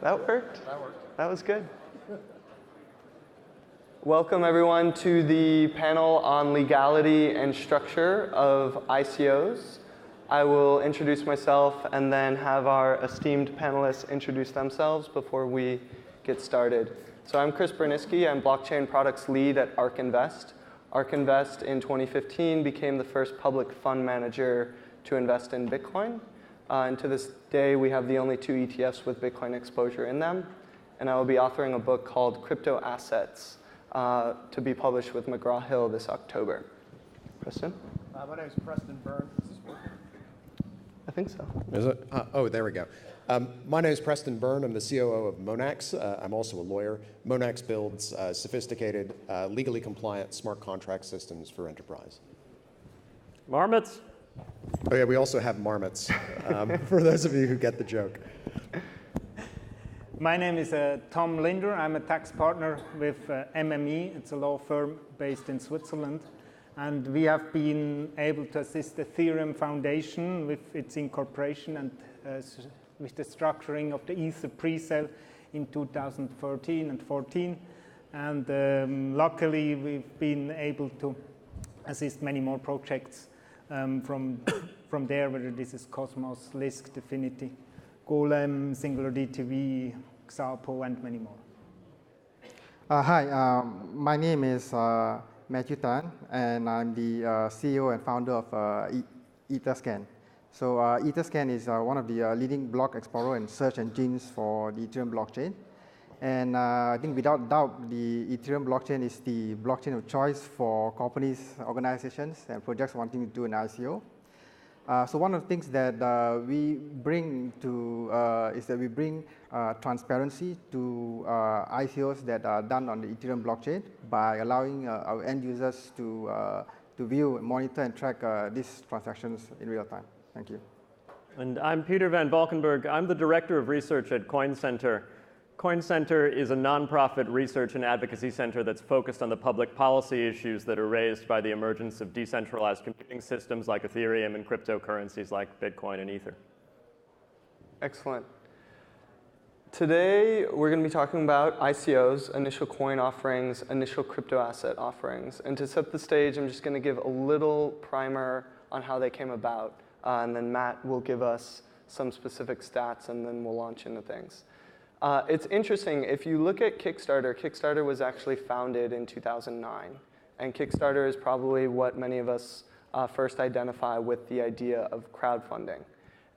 That worked? That worked. That was good. Welcome everyone to the panel on legality and structure of ICOs. I will introduce myself and then have our esteemed panelists introduce themselves before we get started. So I'm Chris Berniski. I'm blockchain products lead at ARK Invest. ARK Invest in 2015 became the first public fund manager to invest in Bitcoin. And to this day, we have the only 2 ETFs with Bitcoin exposure in them. And I will be authoring a book called Crypto Assets to be published with McGraw-Hill this October. Preston? My name is Preston Byrne. Is this working? I think so. Is it? Oh, there we go. My name is Preston Byrne. I'm the COO of Monax. I'm also a lawyer. Monax builds sophisticated, legally compliant smart contract systems for enterprise. Marmots? Oh yeah, we also have marmots, for those of you who get the joke. My name is Tom Linder. I'm a tax partner with MME. It's a law firm based in Switzerland. And we have been able to assist the Ethereum Foundation with its incorporation and with the structuring of the Ether pre-sale in 2013 and 14. And luckily, we've been able to assist many more projects from there, whether this is Cosmos, Lisk, Definity, Golem, Singular DTV, Xapo, and many more. Hi, my name is Matthew Tan, and I'm the CEO and founder of Etherscan. So Etherscan is one of the leading block explorer and search engines for the Ethereum blockchain. And I think without doubt, the Ethereum blockchain is the blockchain of choice for companies, organizations, and projects wanting to do an ICO. So one of the things that we bring to is that we bring transparency to ICOs that are done on the Ethereum blockchain by allowing our end users to view, monitor, and track these transactions in real time. Thank you. And I'm Peter Van Valkenburg. I'm the Director of Research at Coin Center. Coin Center is a nonprofit research and advocacy center that's focused on the public policy issues that are raised by the emergence of decentralized computing systems like Ethereum and cryptocurrencies like Bitcoin and Ether. Excellent. Today, we're going to be talking about ICOs, initial coin offerings, initial crypto asset offerings. And to set the stage, I'm just going to give a little primer on how they came about. And then Matt will give us some specific stats, and then we'll launch into things. It's interesting, if you look at Kickstarter, Kickstarter was actually founded in 2009. And Kickstarter is probably what many of us first identify with the idea of crowdfunding.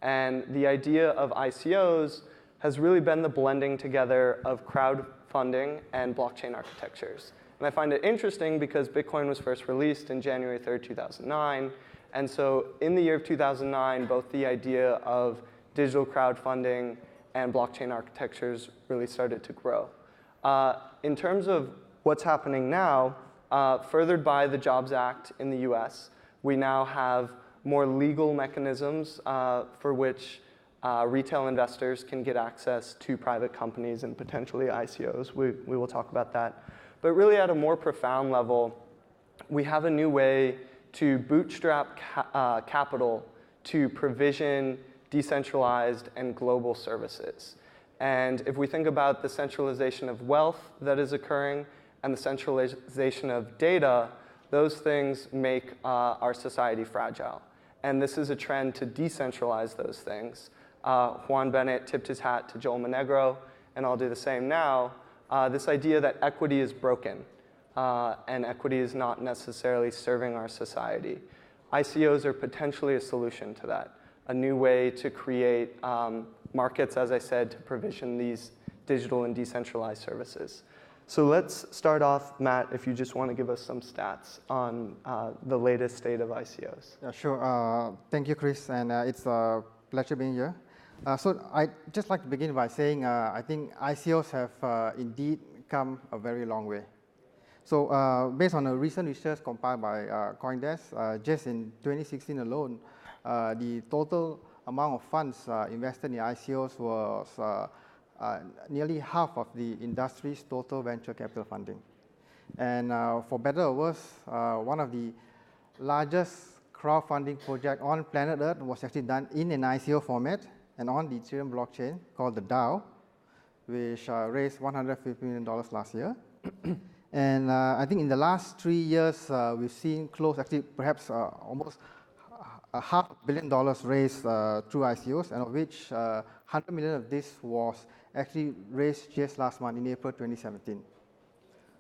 And the idea of ICOs has really been the blending together of crowdfunding and blockchain architectures. And I find it interesting because Bitcoin was first released in January 3rd, 2009. And so in the year of 2009, both the idea of digital crowdfunding and blockchain architectures really started to grow. In terms of what's happening now, furthered by the Jobs Act in the US, we now have more legal mechanisms for which retail investors can get access to private companies and potentially ICOs. We will talk about that. But really at a more profound level, we have a new way to bootstrap capital to provision decentralized and global services. And if we think about the centralization of wealth that is occurring and the centralization of data, those things make our society fragile. And this is a trend to decentralize those things. Juan Bennett tipped his hat to Joel Monegro, and I'll do the same now. This idea that equity is broken and equity is not necessarily serving our society. ICOs are potentially a solution to that. A new way to create markets, as I said, to provision these digital and decentralized services. So let's start off, Matt, if you just want to give us some stats on the latest state of ICOs. Yeah, sure. Thank you, Chris, and it's a pleasure being here. So I'd just like to begin by saying I think ICOs have indeed come a very long way. So based on a recent research compiled by CoinDesk, just in 2016 alone, the total amount of funds invested in ICOs was nearly half of the industry's total venture capital funding. And for better or worse, one of the largest crowdfunding projects on planet Earth was actually done in an ICO format and on the Ethereum blockchain called the DAO. which raised $150 million last year. And I think in the last 3 years, we've seen close, actually perhaps almost $500 million raised through ICOs, and of which $100 million of this was actually raised just last month in April 2017.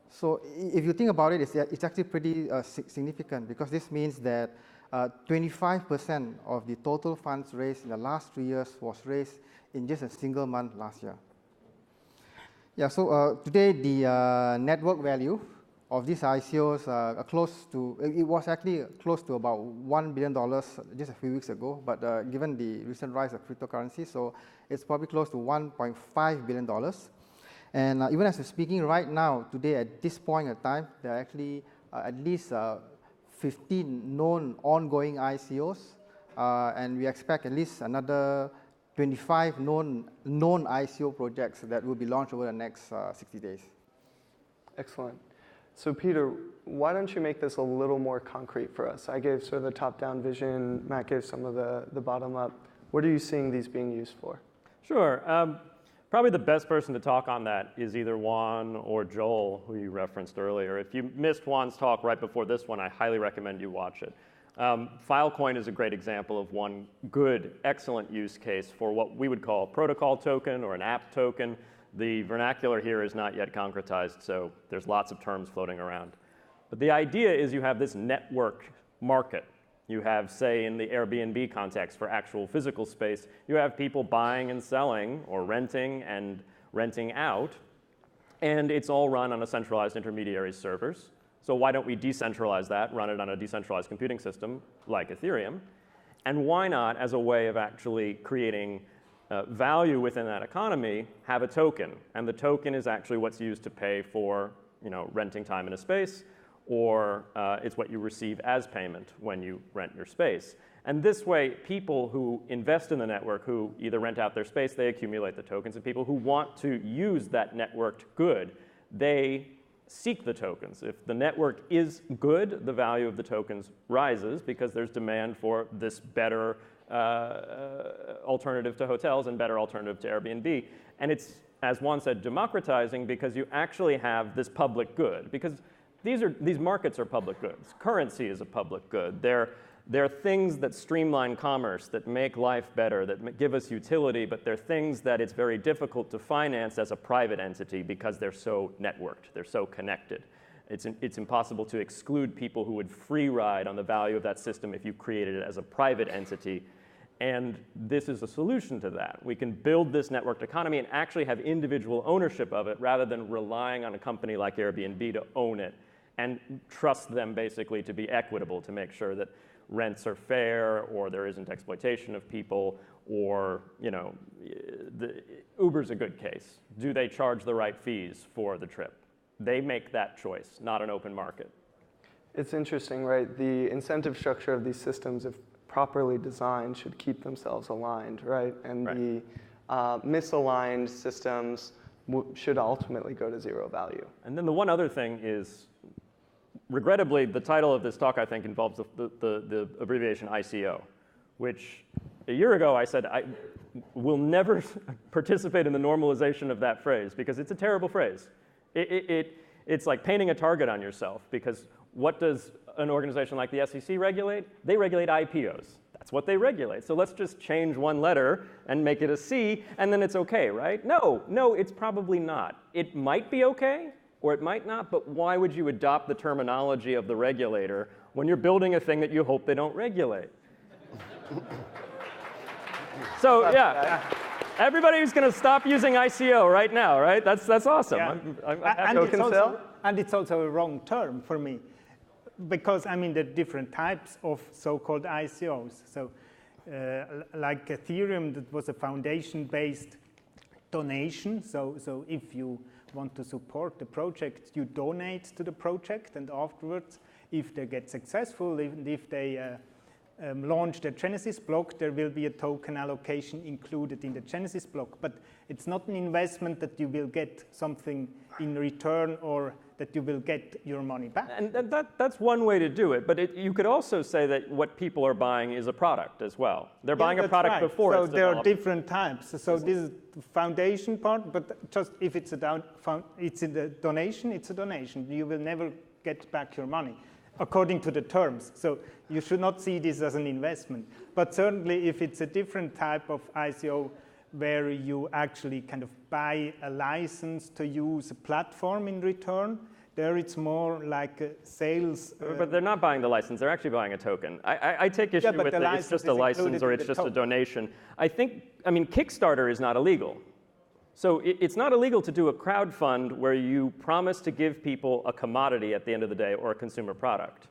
So if you think about it, it's actually pretty significant, because this means that 25% of the total funds raised in the last 3 years was raised in just a single month last year. Yeah, so today the network value of these ICOs are close to, it was actually close to about $1 billion just a few weeks ago, but given the recent rise of cryptocurrency, so it's probably close to $1.5 billion. And even as we're speaking right now, today at this point in time, there are actually at least 15 known ongoing ICOs, and we expect at least another 25 known ICO projects that will be launched over the next 60 days. Excellent. So Peter, why don't you make this a little more concrete for us? I gave sort of the top-down vision, Matt gave some of the bottom-up. What are you seeing these being used for? Sure. Probably the best person to talk on that is either Juan or Joel, who you referenced earlier. If you missed Juan's talk right before this one, I highly recommend you watch it. Filecoin is a great example of one good, excellent use case for what we would call a protocol token or an app token. The vernacular here is not yet concretized, so there's lots of terms floating around. But the idea is you have this network market. You have, say, in the Airbnb context for actual physical space, you have people buying and selling or renting and renting out, and it's all run on a centralized intermediary servers. So why don't we decentralize that, run it on a decentralized computing system like Ethereum? And why not, as a way of actually creating value within that economy, have a token? And the token is actually what's used to pay for, renting time in a space, or it's what you receive as payment when you rent your space. And this way, people who invest in the network, who either rent out their space, they accumulate the tokens, and people who want to use that networked good, they seek the tokens. If the network is good, the value of the tokens rises because there's demand for this better alternative to hotels and better alternative to Airbnb. And it's, as Juan said, democratizing because you actually have this public good. Because these markets are public goods. Currency is a public good. They're things that streamline commerce, that make life better, that give us utility, but they're things that it's very difficult to finance as a private entity because they're so networked, they're so connected. It's impossible to exclude people who would free ride on the value of that system if you created it as a private entity. And this is a solution to that. We can build this networked economy and actually have individual ownership of it rather than relying on a company like Airbnb to own it and trust them basically to be equitable, to make sure that rents are fair, or there isn't exploitation of people, or Uber's a good case. Do they charge the right fees for the trip? They make that choice, not an open market. It's interesting, right? The incentive structure of these systems, if properly designed, should keep themselves aligned, right? And right. The misaligned systems should ultimately go to zero value. And then the one other thing is, regrettably, the title of this talk, I think, involves the abbreviation ICO, which a year ago I said I will never participate in the normalization of that phrase because it's a terrible phrase. It's like painting a target on yourself, because what does an organization like the SEC regulate? They regulate IPOs. That's what they regulate. So let's just change one letter and make it a C, and then it's okay, right? No, it's probably not. It might be okay, or it might not, but why would you adopt the terminology of the regulator when you're building a thing that you hope they don't regulate? So yeah, everybody's going to stop using ICO right now, right? That's awesome. Yeah. And it's also a wrong term for me, because there are different types of so-called ICOs. So like Ethereum, that was a foundation-based donation. So if you want to support the project, you donate to the project, and afterwards, if they get successful, if they launch the Genesis block, there will be a token allocation included in the Genesis block. But it's not an investment that you will get something in return, or that you will get your money back. And that's one way to do it, but you could also say that what people are buying is a product as well. They're buying a product right. before so it's there developed. are different types. So this is the foundation part, but just if it's it's in the donation, it's a donation. You will never get back your money according to the terms. So you should not see this as an investment. But certainly if it's a different type of ICO where you actually kind of buy a license to use a platform in return, there it's more like a sales. But they're not buying the license, they're actually buying a token. I take issue with that it's just a license or it's just a donation. I mean, Kickstarter is not illegal. So it's not illegal to do a crowdfund where you promise to give people a commodity at the end of the day or a consumer product.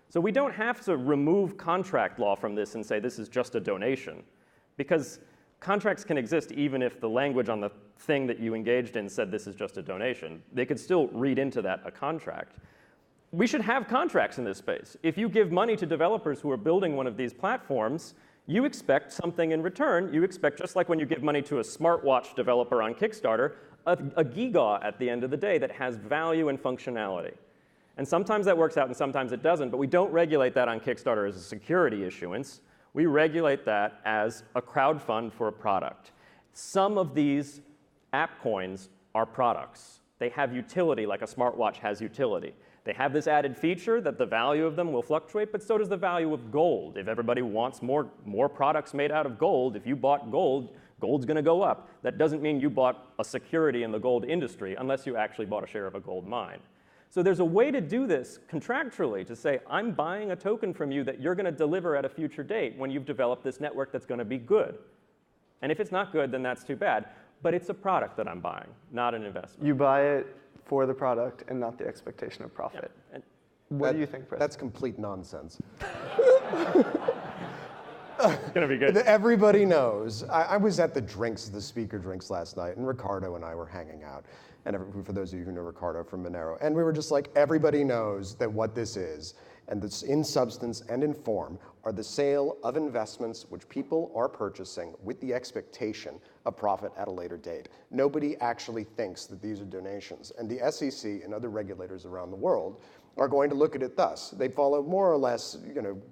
So we don't have to remove contract law from this and say this is just a donation, because contracts can exist even if the language on the thing that you engaged in said this is just a donation. They could still read into that a contract. We should have contracts in this space. If you give money to developers who are building one of these platforms, you expect something in return. You expect, just like when you give money to a smartwatch developer on Kickstarter, a gigaw at the end of the day that has value and functionality. And sometimes that works out and sometimes it doesn't, but we don't regulate that on Kickstarter as a security issuance. We regulate that as a crowdfund for a product. Some of these app coins are products. They have utility like a smartwatch has utility. They have this added feature that the value of them will fluctuate, but so does the value of gold. If everybody wants more products made out of gold, if you bought gold, gold's going to go up. That doesn't mean you bought a security in the gold industry unless you actually bought a share of a gold mine. So there's a way to do this contractually to say, I'm buying a token from you that you're going to deliver at a future date when you've developed this network that's going to be good. And if it's not good, then that's too bad. But it's a product that I'm buying, not an investment. You buy it for the product and not the expectation of profit. Yeah. What do you think, Preston? That's complete nonsense. It's going to be good. Everybody knows. I was at the speaker drinks last night, and Ricardo and I were hanging out. And for those of you who know Ricardo from Monero, and we were just like, everybody knows that what this is, and this in substance and in form, are the sale of investments which people are purchasing with the expectation of profit at a later date. Nobody actually thinks that these are donations. And the SEC and other regulators around the world are going to look at it thus. They follow more or less,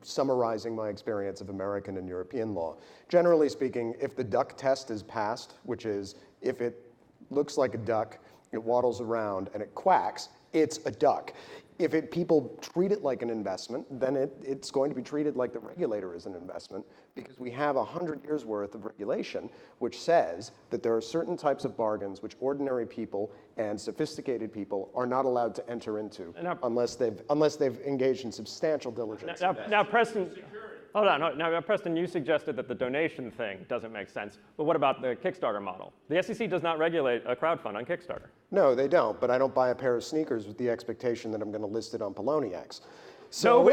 summarizing my experience of American and European law. Generally speaking, if the duck test is passed, which is if it looks like a duck, it waddles around and it quacks, it's a duck. If people treat it like an investment, then it's going to be treated like the regulator is an investment, because we have 100 years worth of regulation which says that there are certain types of bargains which ordinary people and sophisticated people are not allowed to enter into unless they've engaged in substantial diligence. Now Preston, hold on. Now, Preston, you suggested that the donation thing doesn't make sense. But what about the Kickstarter model? The SEC does not regulate a crowdfund on Kickstarter. No, they don't. But I don't buy a pair of sneakers with the expectation that I'm going to list it on Poloniex. So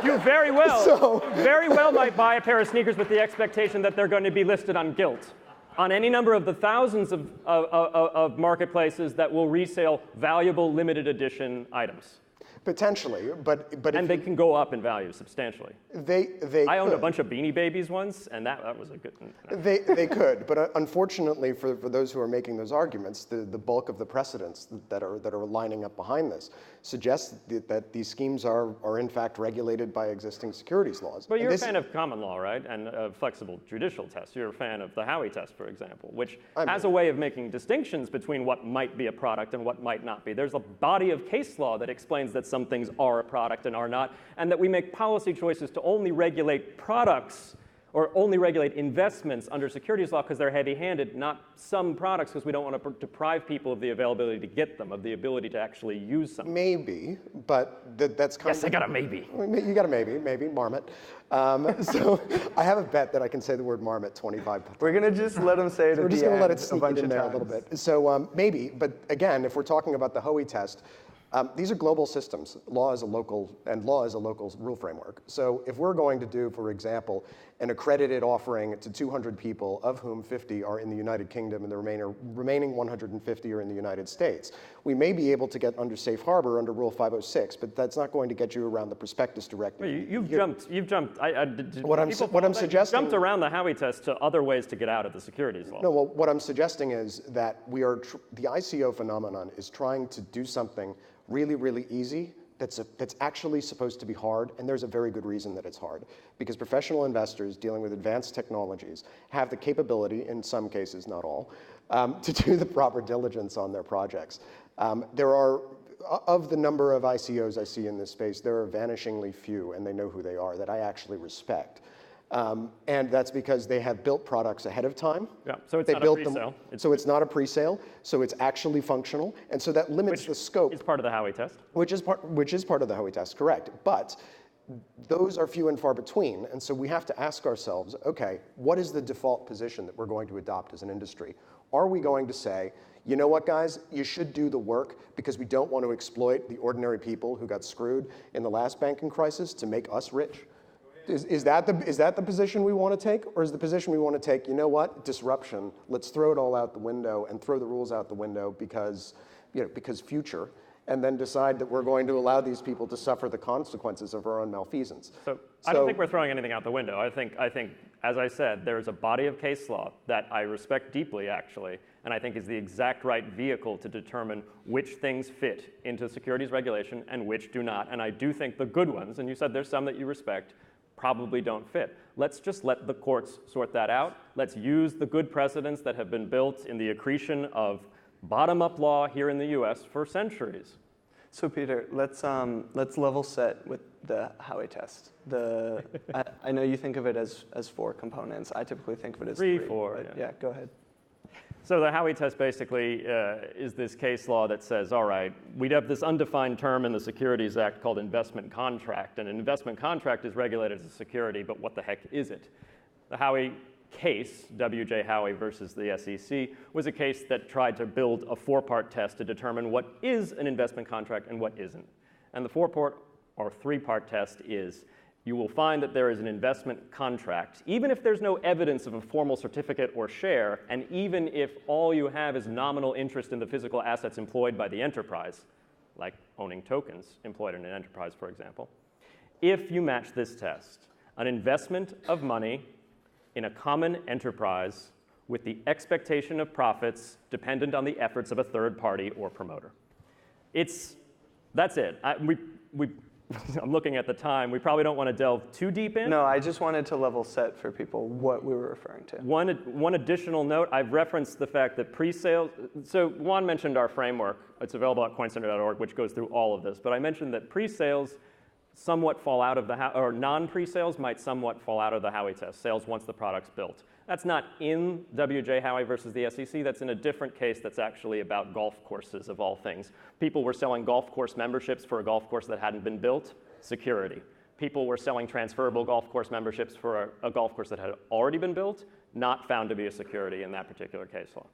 you very well might buy a pair of sneakers with the expectation that they're going to be listed on Gilt, on any number of the thousands of marketplaces that will resell valuable limited edition items. Potentially, but and they can go up in value substantially. I owned a bunch of Beanie Babies once, and that was a good. They could, but unfortunately for those who are making those arguments, the bulk of the precedents that are lining up behind this suggests that these schemes are in fact regulated by existing securities laws. But you're a fan of common law, right? And flexible judicial tests. You're a fan of the Howey test, for example, which has a way of making distinctions between what might be a product and what might not be. There's a body of case law that explains that some things are a product and are not, and that we make policy choices to only regulate products or only regulate investments under securities law because they're heavy-handed, not some products because we don't want to deprive people of the availability to get them, of the ability to actually use them. Maybe, but that's kind of... Yes, I got a maybe. You got a maybe, marmot. So I have a bet that I can say the word marmot 25 times. We're going to just let them say it We're at just the going to let end it sneak a bunch in of there a times. little bit. So maybe, but again, if we're talking about the Howey test, these are global systems. Law is a local rule framework. So if we're going to do, for example, an accredited offering to 200 people, of whom 50 are in the United Kingdom and the remaining 150 are in the United States. We may be able to get under safe harbor under Rule 506, but that's not going to get you around the prospectus directive. You've jumped. What I'm suggesting, jumped around the Howey test to other ways to get out of the securities law. No, well, what I'm suggesting is that the ICO phenomenon is trying to do something really, really easy that's actually supposed to be hard, and there's a very good reason that it's hard. Because professional investors dealing with advanced technologies have the capability, in some cases, not all, to do the proper diligence on their projects. There are, of the number of ICOs I see in this space, there are vanishingly few, and they know who they are, that I actually respect. And that's because they have built products ahead of time. Yeah, so it's not a pre-sale. So it's not a pre-sale, so it's actually functional, and so that limits the scope. It's part of the Howey test. Which is part of the Howey test, correct. But those are few and far between, and so we have to ask ourselves, okay, what is the default position that we're going to adopt as an industry? Are we going to say, you know what, guys, you should do the work because we don't want to exploit the ordinary people who got screwed in the last banking crisis to make us rich? Is that the position we want to take? Or is the position we want to take, you know what, disruption, let's throw it all out the window and throw the rules out the window because future, and then decide that we're going to allow these people to suffer the consequences of our own malfeasance. So I don't think we're throwing anything out the window. I think, as I said, there's a body of case law that I respect deeply, actually, and I think is the exact right vehicle to determine which things fit into securities regulation and which do not. And I do think the good ones, and you said there's some that you respect, probably don't fit. Let's just let the courts sort that out. Let's use the good precedents that have been built in the accretion of bottom-up law here in the US for centuries. So Peter, let's level set with the Howey test. I know you think of it as 4 components. I typically think of it as 3. 4, yeah, go ahead. So the Howey test basically is this case law that says, all right, we'd have this undefined term in the Securities Act called investment contract, and an investment contract is regulated as a security, but what the heck is it? The Howey case, W.J. Howey versus the SEC, was a case that tried to build a 4-part test to determine what is an investment contract and what isn't. And the 4-part or 3-part test is, you will find that there is an investment contract, even if there's no evidence of a formal certificate or share, and even if all you have is nominal interest in the physical assets employed by the enterprise, like owning tokens employed in an enterprise, for example. If you match this test, an investment of money in a common enterprise with the expectation of profits dependent on the efforts of a third party or promoter. That's it. I'm looking at the time. We probably don't want to delve too deep in. No, I just wanted to level set for people what we were referring to. One additional note, I've referenced the fact that pre-sales, so Juan mentioned our framework. It's available at coincenter.org, which goes through all of this. But I mentioned that pre-sales somewhat fall out of or non-pre-sales might somewhat fall out of the Howey test, sales once the product's built. That's not in W.J. Howey versus the SEC. That's in a different case that's actually about golf courses, of all things. People were selling golf course memberships for a golf course that hadn't been built, security. People were selling transferable golf course memberships for a golf course that had already been built, not found to be a security in that particular case law.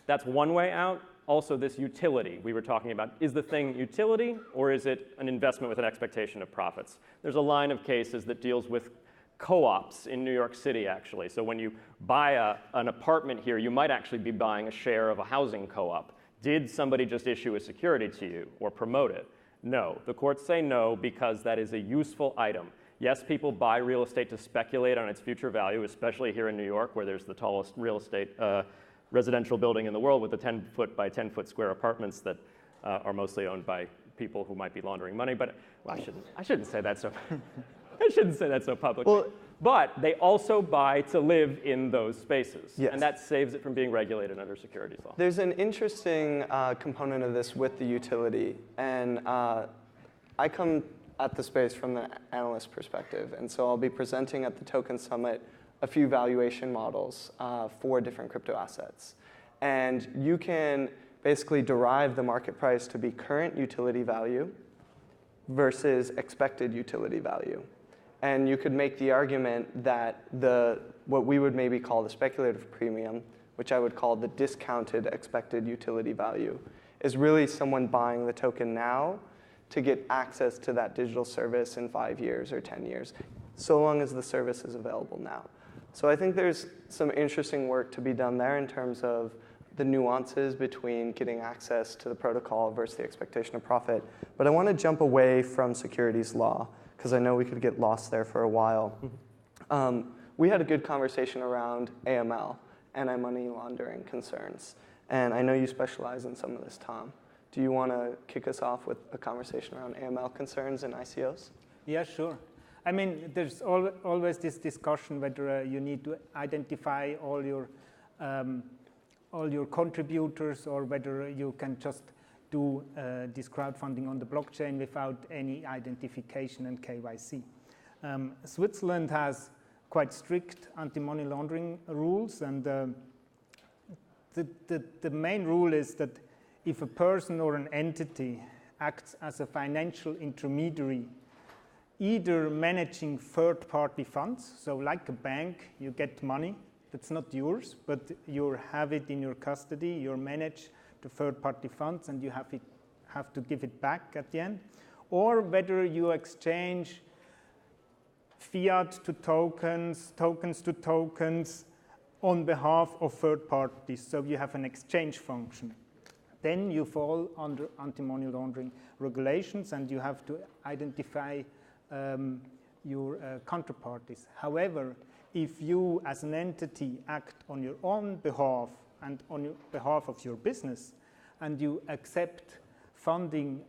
That's one way out. Also, this utility we were talking about, is the thing utility or is it an investment with an expectation of profits? There's a line of cases that deals with co-ops in New York City, actually. So when you buy an apartment here, you might actually be buying a share of a housing co-op. Did somebody just issue a security to you or promote it? No. The courts say no because that is a useful item. Yes, people buy real estate to speculate on its future value, especially here in New York, where there's the tallest real estate residential building in the world with the 10-foot by 10-foot square apartments that are mostly owned by people who might be laundering money. But well, I shouldn't say that so. I shouldn't say that so publicly. Well, but they also buy to live in those spaces. Yes. And that saves it from being regulated under securities law. There's an interesting component of this with the utility. And I come at the space from the analyst perspective. And so I'll be presenting at the Token Summit a few valuation models for different crypto assets. And you can basically derive the market price to be current utility value versus expected utility value. And you could make the argument that what we would maybe call the speculative premium, which I would call the discounted expected utility value, is really someone buying the token now to get access to that digital service in 5 years or 10 years, so long as the service is available now. So I think there's some interesting work to be done there in terms of the nuances between getting access to the protocol versus the expectation of profit. But I want to jump away from securities law, because I know we could get lost there for a while. We had a good conversation around AML, anti-money laundering concerns. And I know you specialize in some of this, Tom. Do you want to kick us off with a conversation around AML concerns and ICOs? Yeah, sure. I mean, there's always this discussion whether you need to identify all your contributors, or whether you can just do this crowdfunding on the blockchain without any identification and KYC. Switzerland has quite strict anti-money laundering rules, and the main rule is that if a person or an entity acts as a financial intermediary, either managing third-party funds, so like a bank, you get money that's not yours, but you have it in your custody, you manage the third-party funds, and you have to give it back at the end, or whether you exchange fiat to tokens, tokens to tokens on behalf of third parties, so you have an exchange function. Then you fall under anti-money laundering regulations, and you have to identify your counterparties. However, if you as an entity act on your own behalf and on your behalf of your business, and you accept funding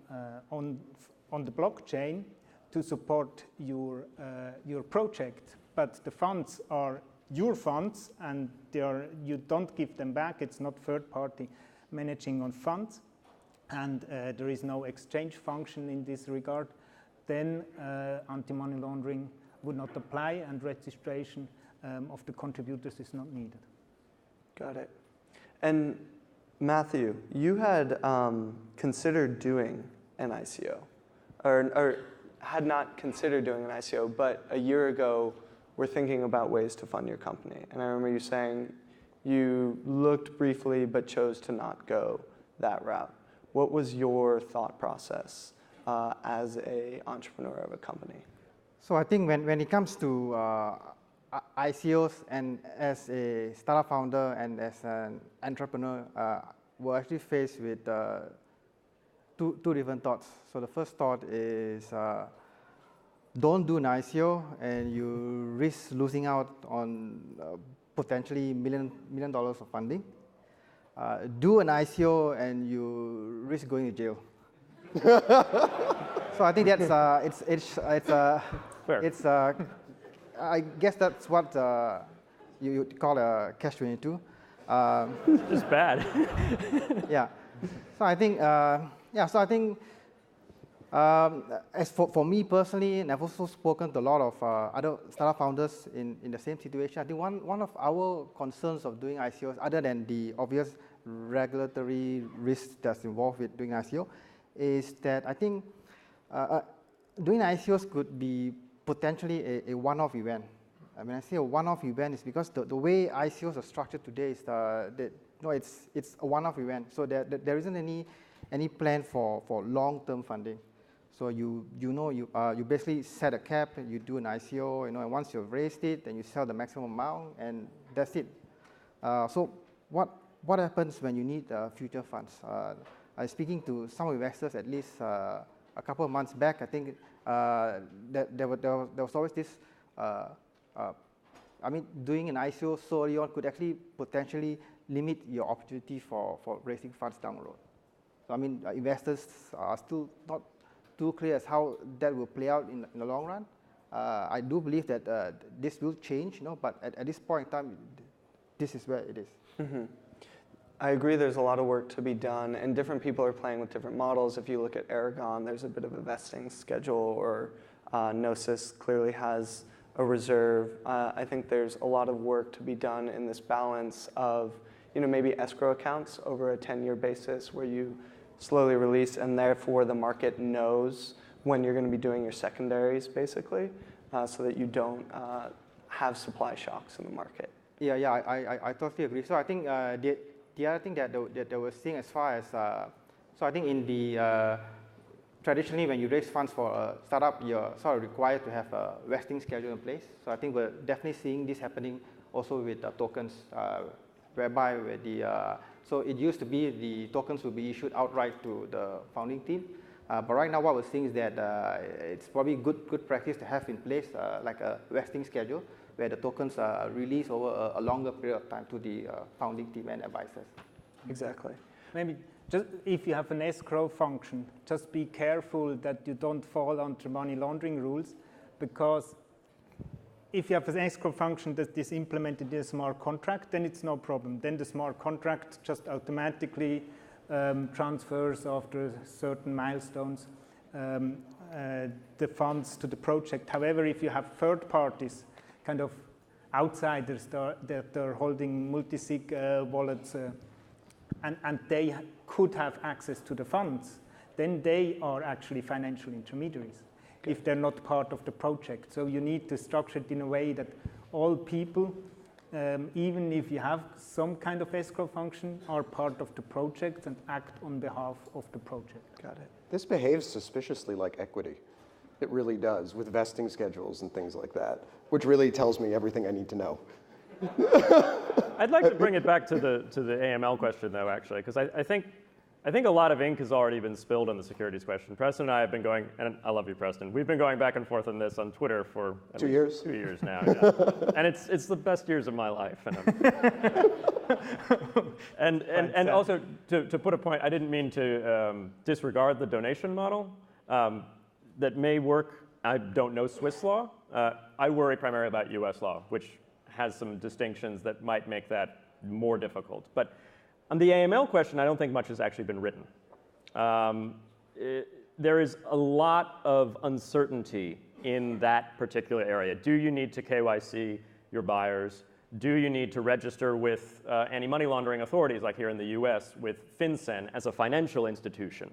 on the blockchain to support your project, but the funds are your funds and you don't give them back, it's not third party managing on funds, and there is no exchange function in this regard, then anti-money laundering would not apply, and registration of the contributors is not needed. Got it. And Matthew, you had considered doing an ICO, or had not considered doing an ICO, but a year ago were thinking about ways to fund your company. And I remember you saying you looked briefly but chose to not go that route. What was your thought process as an entrepreneur of a company? So I think when it comes to ICOs, and as a startup founder and as an entrepreneur, we're actually faced with two different thoughts. So the first thought is don't do an ICO and you risk losing out on potentially $1 million of funding. Do an ICO and you risk going to jail. So I think that's it's I guess that's what you call a catch-22. Just bad. Yeah. So I think as for me personally, and I've also spoken to a lot of other startup founders in the same situation, I think one of our concerns of doing ICOs, other than the obvious regulatory risks that's involved with doing ICO, is that I think doing ICOs could be potentially a one-off event. I mean, I say a one-off event is because the way ICOs are structured today is it's a one-off event. So there isn't any plan for long-term funding. So you basically set a cap, you do an ICO, and once you've raised it, then you sell the maximum amount, and that's it. So what happens when you need future funds? I was speaking to some investors at least a couple of months back. I think there was always this. I mean, doing an ICO so early on could actually potentially limit your opportunity for raising funds down the road. So I mean, investors are still not too clear as how that will play out in the long run. I do believe that this will change, but at this point in time, this is where it is. Mm-hmm. I agree there's a lot of work to be done, and different people are playing with different models. If you look at Aragon, there's a bit of a vesting schedule, or Gnosis clearly has a reserve. I think there's a lot of work to be done in this balance of maybe escrow accounts over a 10-year basis where you slowly release, and therefore the market knows when you're going to be doing your secondaries, basically, so that you don't have supply shocks in the market. Yeah, I totally agree. So I think the other thing that they were seeing as far as, so I think in the, traditionally when you raise funds for a startup, you're sort of required to have a vesting schedule in place. So I think we're definitely seeing this happening also with tokens, whereby so it used to be the tokens would be issued outright to the founding team. But right now what we're seeing is that it's probably good practice to have in place like a vesting schedule where the tokens are released over a longer period of time to the founding team and advisors. Exactly. Maybe just if you have an escrow function, just be careful that you don't fall under money laundering rules, because if you have an escrow function that is implemented in a smart contract, then it's no problem. Then the smart contract just automatically transfers after certain milestones the funds to the project. However, if you have third parties, kind of outsiders that are holding multi-sig wallets, and they could have access to the funds, then they are actually financial intermediaries if they're not part of the project. So you need to structure it in a way that all people, even if you have some kind of escrow function, are part of the project and act on behalf of the project. Got it. This behaves suspiciously like equity. It really does, with vesting schedules and things like that, which really tells me everything I need to know. I'd like to bring it back to the AML question, though, actually, because I think a lot of ink has already been spilled on the securities question. Preston and I have been going, and I love you, Preston. We've been going back and forth on this on Twitter for 2 years? 2 years now, yeah. And it's the best years of my life. And also, to put a point, I didn't mean to disregard the donation model. That may work. I don't know Swiss law. I worry primarily about US law, which has some distinctions that might make that more difficult. But on the AML question, I don't think much has actually been written. There is a lot of uncertainty in that particular area. Do you need to KYC your buyers? Do you need to register with anti-money laundering authorities, like here in the US, with FinCEN as a financial institution?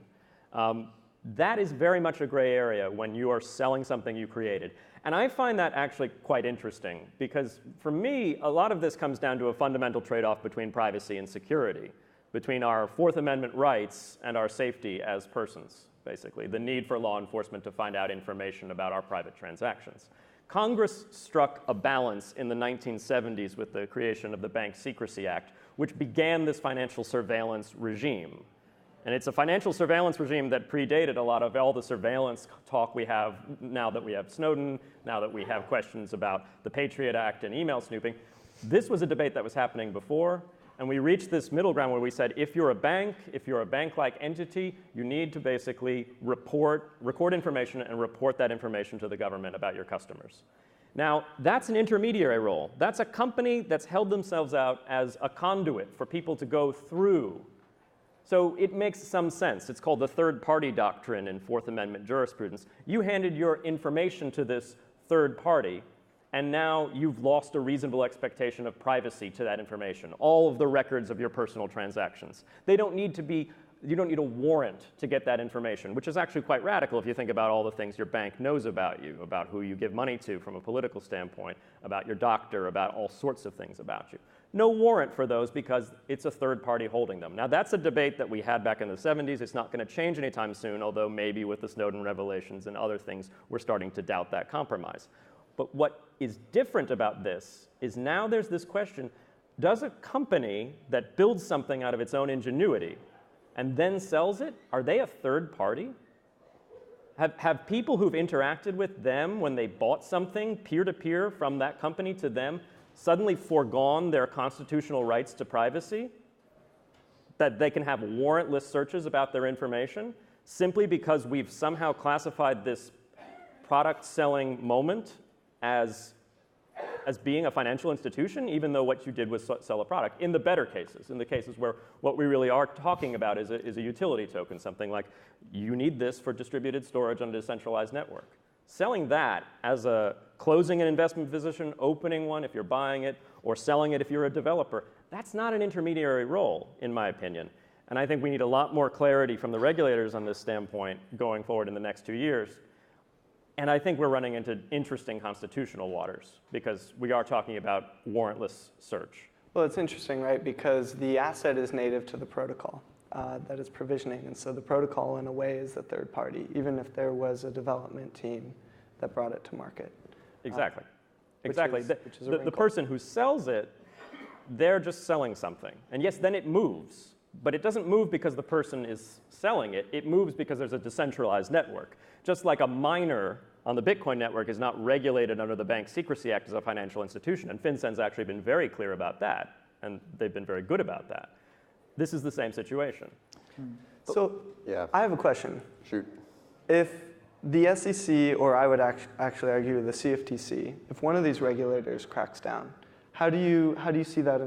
That is very much a gray area when you are selling something you created. And I find that actually quite interesting, because for me, a lot of this comes down to a fundamental trade-off between privacy and security, between our Fourth Amendment rights and our safety as persons, basically, the need for law enforcement to find out information about our private transactions. Congress struck a balance in the 1970s with the creation of the Bank Secrecy Act, which began this financial surveillance regime. And it's a financial surveillance regime that predated a lot of all the surveillance talk we have now that we have Snowden, now that we have questions about the Patriot Act and email snooping. This was a debate that was happening before, and we reached this middle ground where we said, if you're a bank-like entity, you need to basically record information and report that information to the government about your customers. Now, that's an intermediary role. That's a company that's held themselves out as a conduit for people to go through. So it makes some sense. It's called the third-party doctrine in Fourth Amendment jurisprudence. You handed your information to this third party, and now you've lost a reasonable expectation of privacy to that information, all of the records of your personal transactions. You don't need a warrant to get that information, which is actually quite radical if you think about all the things your bank knows about you, about who you give money to from a political standpoint, about your doctor, about all sorts of things about you. No warrant for those because it's a third party holding them. Now, that's a debate that we had back in the 70s. It's not going to change anytime soon, although maybe with the Snowden revelations and other things, we're starting to doubt that compromise. But what is different about this is now there's this question, does a company that builds something out of its own ingenuity and then sells it, are they a third party? Have people who've interacted with them when they bought something peer-to-peer from that company to them suddenly foregone their constitutional rights to privacy? That they can have warrantless searches about their information simply because we've somehow classified this product-selling moment as being a financial institution, even though what you did was sell a product, in the better cases, in the cases where what we really are talking about is a utility token, something like you need this for distributed storage on a decentralized network. Selling that as a closing an investment position, opening one if you're buying it, or selling it if you're a developer, that's not an intermediary role, in my opinion. And I think we need a lot more clarity from the regulators on this standpoint going forward in the next 2 years. And I think we're running into interesting constitutional waters because we are talking about warrantless search. Well, it's interesting, right? Because the asset is native to the protocol that is provisioning. And so the protocol, in a way, is the third party, even if there was a development team that brought it to market. Exactly. Exactly. Which is a The wrinkle. person who sells it, they're just selling something. And yes, then it moves. But it doesn't move because the person is selling it. It moves because there's a decentralized network. Just like a miner on the Bitcoin network is not regulated under the Bank Secrecy Act as a financial institution. And FinCEN's actually been very clear about that. And they've been very good about that. This is the same situation. So Yeah. I have a question. Shoot. If the SEC, or I would actually argue the CFTC, if one of these regulators cracks down, how do you see that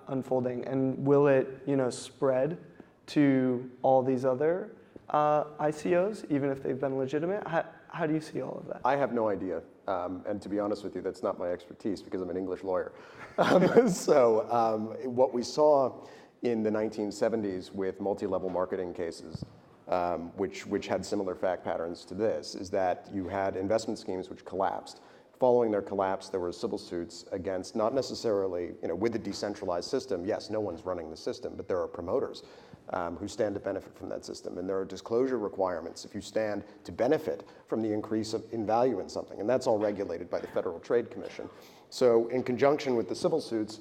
unfolding? And will it spread to all these other ICOs, even if they've been legitimate? How do you see all of that? I have no idea. And to be honest with you, that's not my expertise because I'm an English lawyer. What we saw in the 1970s with multi-level marketing cases, which had similar fact patterns to this, is that you had investment schemes which collapsed. Following their collapse, there were civil suits against, not necessarily, with a decentralized system. Yes, no one's running the system, but there are promoters who stand to benefit from that system. And there are disclosure requirements if you stand to benefit from the increase in value in something. And that's all regulated by the Federal Trade Commission. So in conjunction with the civil suits,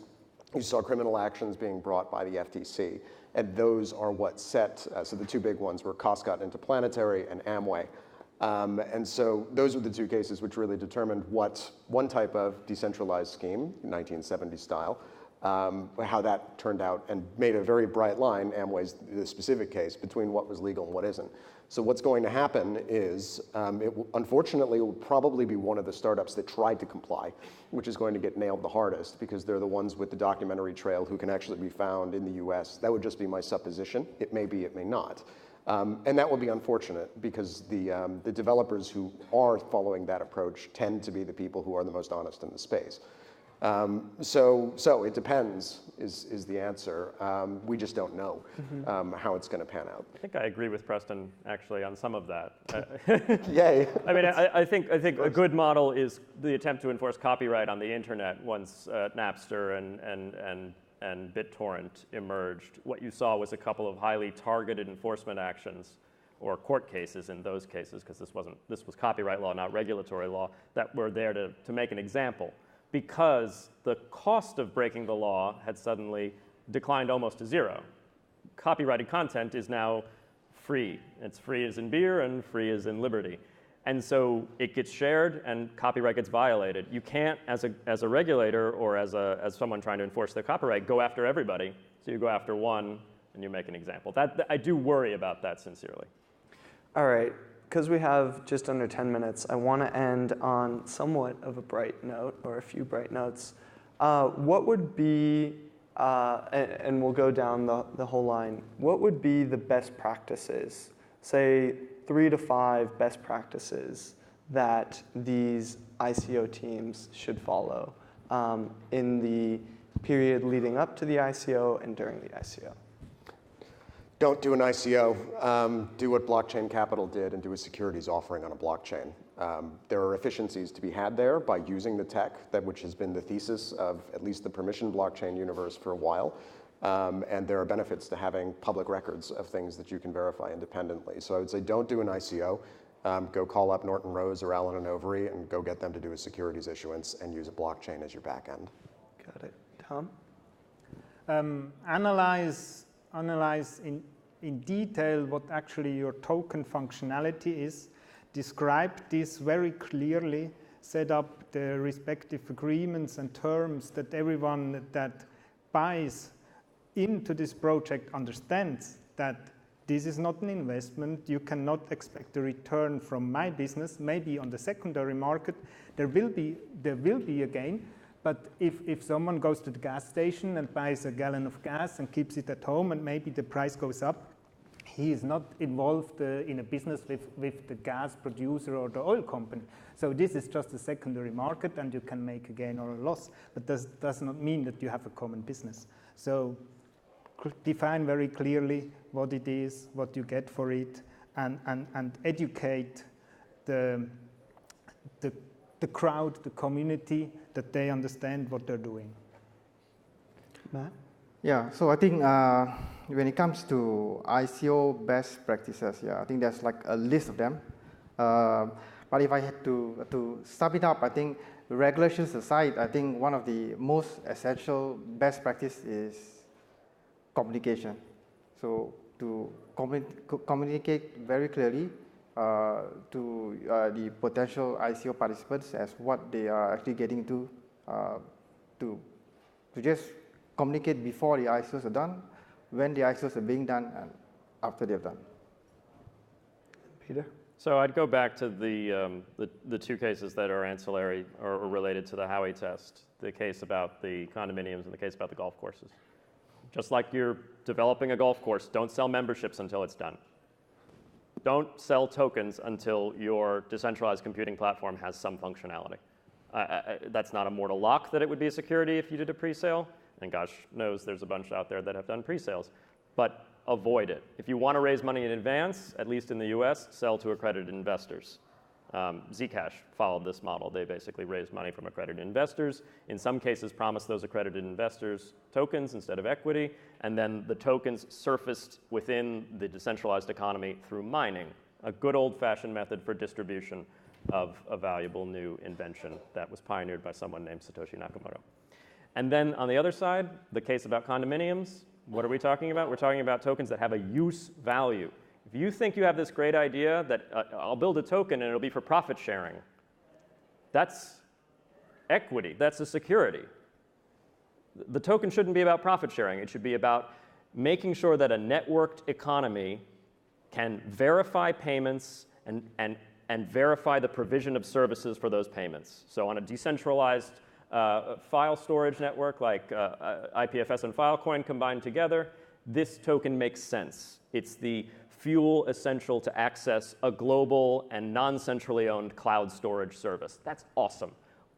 you saw criminal actions being brought by the FTC. And those are what set, so the two big ones were Costco Interplanetary and Amway. And so those were the two cases which really determined what one type of decentralized scheme, 1970 style, how that turned out and made a very bright line, Amway's the specific case, between what was legal and what isn't. So what's going to happen is, unfortunately, it will probably be one of the startups that tried to comply, which is going to get nailed the hardest because they're the ones with the documentary trail who can actually be found in the US. That would just be my supposition. It may be, it may not. And that will be unfortunate because the developers who are following that approach tend to be the people who are the most honest in the space. So it depends is the answer. We just don't know how it's going to pan out. I think I agree with Preston, actually, on some of that. Yay. I mean, I think a good model is the attempt to enforce copyright on the internet once Napster and BitTorrent emerged. What you saw was a couple of highly targeted enforcement actions or court cases in those cases, because this was copyright law, not regulatory law, that were there to make an example. Because the cost of breaking the law had suddenly declined almost to zero. Copyrighted content is now free. It's free as in beer and free as in liberty. And so it gets shared and copyright gets violated. You can't, as a regulator or as someone trying to enforce their copyright, go after everybody. So you go after one and you make an example. I do worry about that sincerely. All right. Because we have just under 10 minutes, I want to end on somewhat of a bright note, or a few bright notes. What would be, and we'll go down the whole line, what would be the best practices, say 3 to 5 best practices that these ICO teams should follow in the period leading up to the ICO and during the ICO? Don't do an ICO. Do what Blockchain Capital did and do a securities offering on a blockchain. There are efficiencies to be had there by using the tech, which has been the thesis of at least the permission blockchain universe for a while. And there are benefits to having public records of things that you can verify independently. So I would say don't do an ICO. Go call up Norton Rose or Allen & Overy and go get them to do a securities issuance and use a blockchain as your back end. Got it. Tom? Analyze in detail what actually your token functionality is, describe this very clearly, set up the respective agreements and terms that everyone that buys into this project understands that this is not an investment. You cannot expect a return from my business. Maybe on the secondary market there will be a gain. But if someone goes to the gas station and buys a gallon of gas and keeps it at home and maybe the price goes up, he is not involved in a business with the gas producer or the oil company. So this is just a secondary market and you can make a gain or a loss, but this does not mean that you have a common business. So define very clearly what it is, what you get for it, and educate the crowd, the community, that they understand what they're doing. Matt? Yeah, so I think when it comes to ICO best practices, I think there's like a list of them. But if I had to sum it up, I think regulations aside, I think one of the most essential best practice is communication. So to communicate very clearly to the potential ICO participants as what they are actually getting into, to just communicate before the ICOs are done, when the ICOs are being done, and after they're done. Peter? So I'd go back to the two cases that are ancillary or related to the Howey test, the case about the condominiums and the case about the golf courses. Just like you're developing a golf course, don't sell memberships until it's done. Don't sell tokens until your decentralized computing platform has some functionality. That's not a mortal lock that it would be a security if you did a pre-sale, and gosh knows there's a bunch out there that have done pre-sales, but avoid it. If you want to raise money in advance, at least in the US, sell to accredited investors. Zcash followed this model. They basically raised money from accredited investors, in some cases promised those accredited investors tokens instead of equity, and then the tokens surfaced within the decentralized economy through mining, a good old-fashioned method for distribution of a valuable new invention that was pioneered by someone named Satoshi Nakamoto. And then on the other side, the case about condominiums, what are we talking about? We're talking about tokens that have a use value. If you think you have this great idea that I'll build a token and it'll be for profit sharing, that's equity, that's a security. The token shouldn't be about profit sharing. It should be about making sure that a networked economy can verify payments and verify the provision of services for those payments. So on a decentralized file storage network like IPFS and Filecoin combined together, this token makes sense. It's the fuel essential to access a global and non-centrally owned cloud storage service. That's awesome.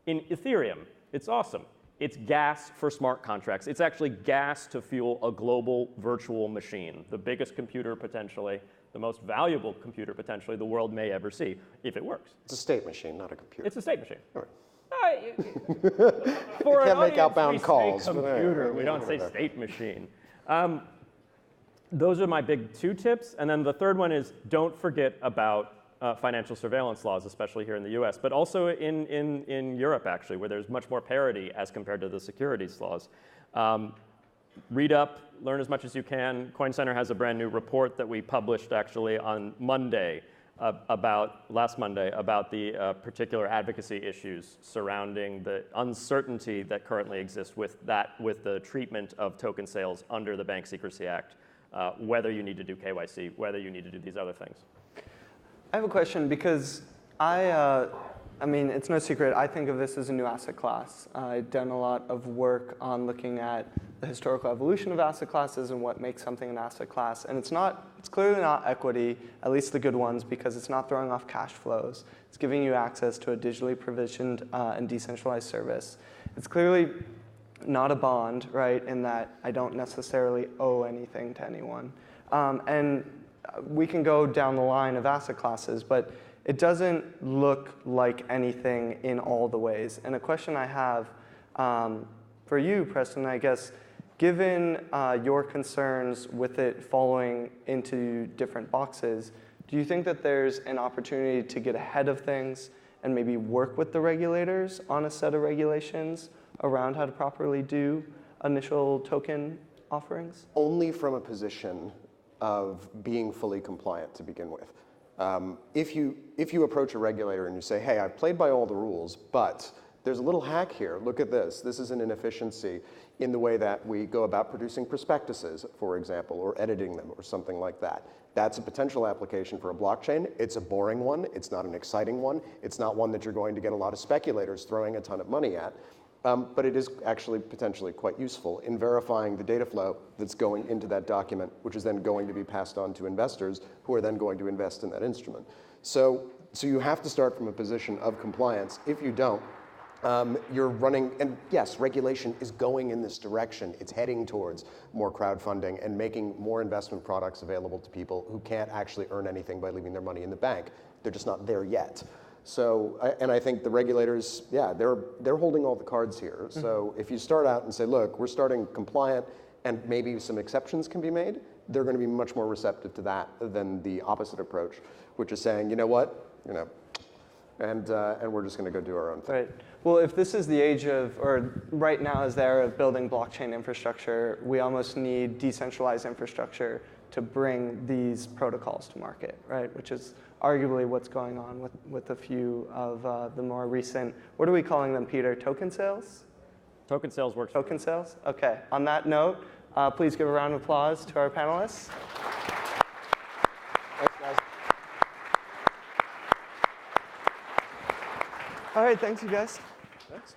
In Ethereum, it's awesome. It's gas for smart contracts. It's actually gas to fuel a global virtual machine, the biggest computer potentially, the most valuable computer potentially the world may ever see, if it works. It's a state machine, not a computer. It's a state machine. All right. For You an can't make audience, outbound we calls, say but computer, we don't say state machine. Those are my big two tips. And then the third one is don't forget about financial surveillance laws, especially here in the US, but also in Europe, actually, where there's much more parity as compared to the securities laws. Read up, learn as much as you can. Coin Center has a brand new report that we published actually on Monday, last Monday, about the particular advocacy issues surrounding the uncertainty that currently exists with the treatment of token sales under the Bank Secrecy Act, whether you need to do KYC, whether you need to do these other things. I have a question because I mean, it's no secret, I think of this as a new asset class. I've done a lot of work on looking at the historical evolution of asset classes and what makes something an asset class. And it's clearly not equity, at least the good ones, because it's not throwing off cash flows. It's giving you access to a digitally provisioned and decentralized service. It's clearly not a bond, right, in that I don't necessarily owe anything to anyone. And we can go down the line of asset classes, but it doesn't look like anything in all the ways. And a question I have for you, Preston, I guess, given your concerns with it falling into different boxes, do you think that there's an opportunity to get ahead of things and maybe work with the regulators on a set of regulations around how to properly do initial token offerings? Only from a position of being fully compliant to begin with. If you approach a regulator and you say, hey, I've played by all the rules, but there's a little hack here. Look at this. This is an inefficiency in the way that we go about producing prospectuses, for example, or editing them or something like that. That's a potential application for a blockchain. It's a boring one. It's not an exciting one. It's not one that you're going to get a lot of speculators throwing a ton of money at. But it is actually potentially quite useful in verifying the data flow that's going into that document, which is then going to be passed on to investors who are then going to invest in that instrument. So you have to start from a position of compliance. If you don't, you're running, and yes, regulation is going in this direction. It's heading towards more crowdfunding and making more investment products available to people who can't actually earn anything by leaving their money in the bank. They're just not there yet. So, and I think the regulators, yeah, they're holding all the cards here. Mm-hmm. So if you start out and say, look, we're starting compliant and maybe some exceptions can be made, they're going to be much more receptive to that than the opposite approach, which is saying, you know what, and we're just going to go do our own thing. Right. Well, if this is the age of, or right now is the era of building blockchain infrastructure, we almost need decentralized infrastructure to bring these protocols to market, right? Which is arguably what's going on with a few of the more recent, what are we calling them, Peter? Token sales? Token sales works. Token sales? OK. On that note, please give a round of applause to our panelists. Thanks, guys. All right, thanks, you guys. Thanks.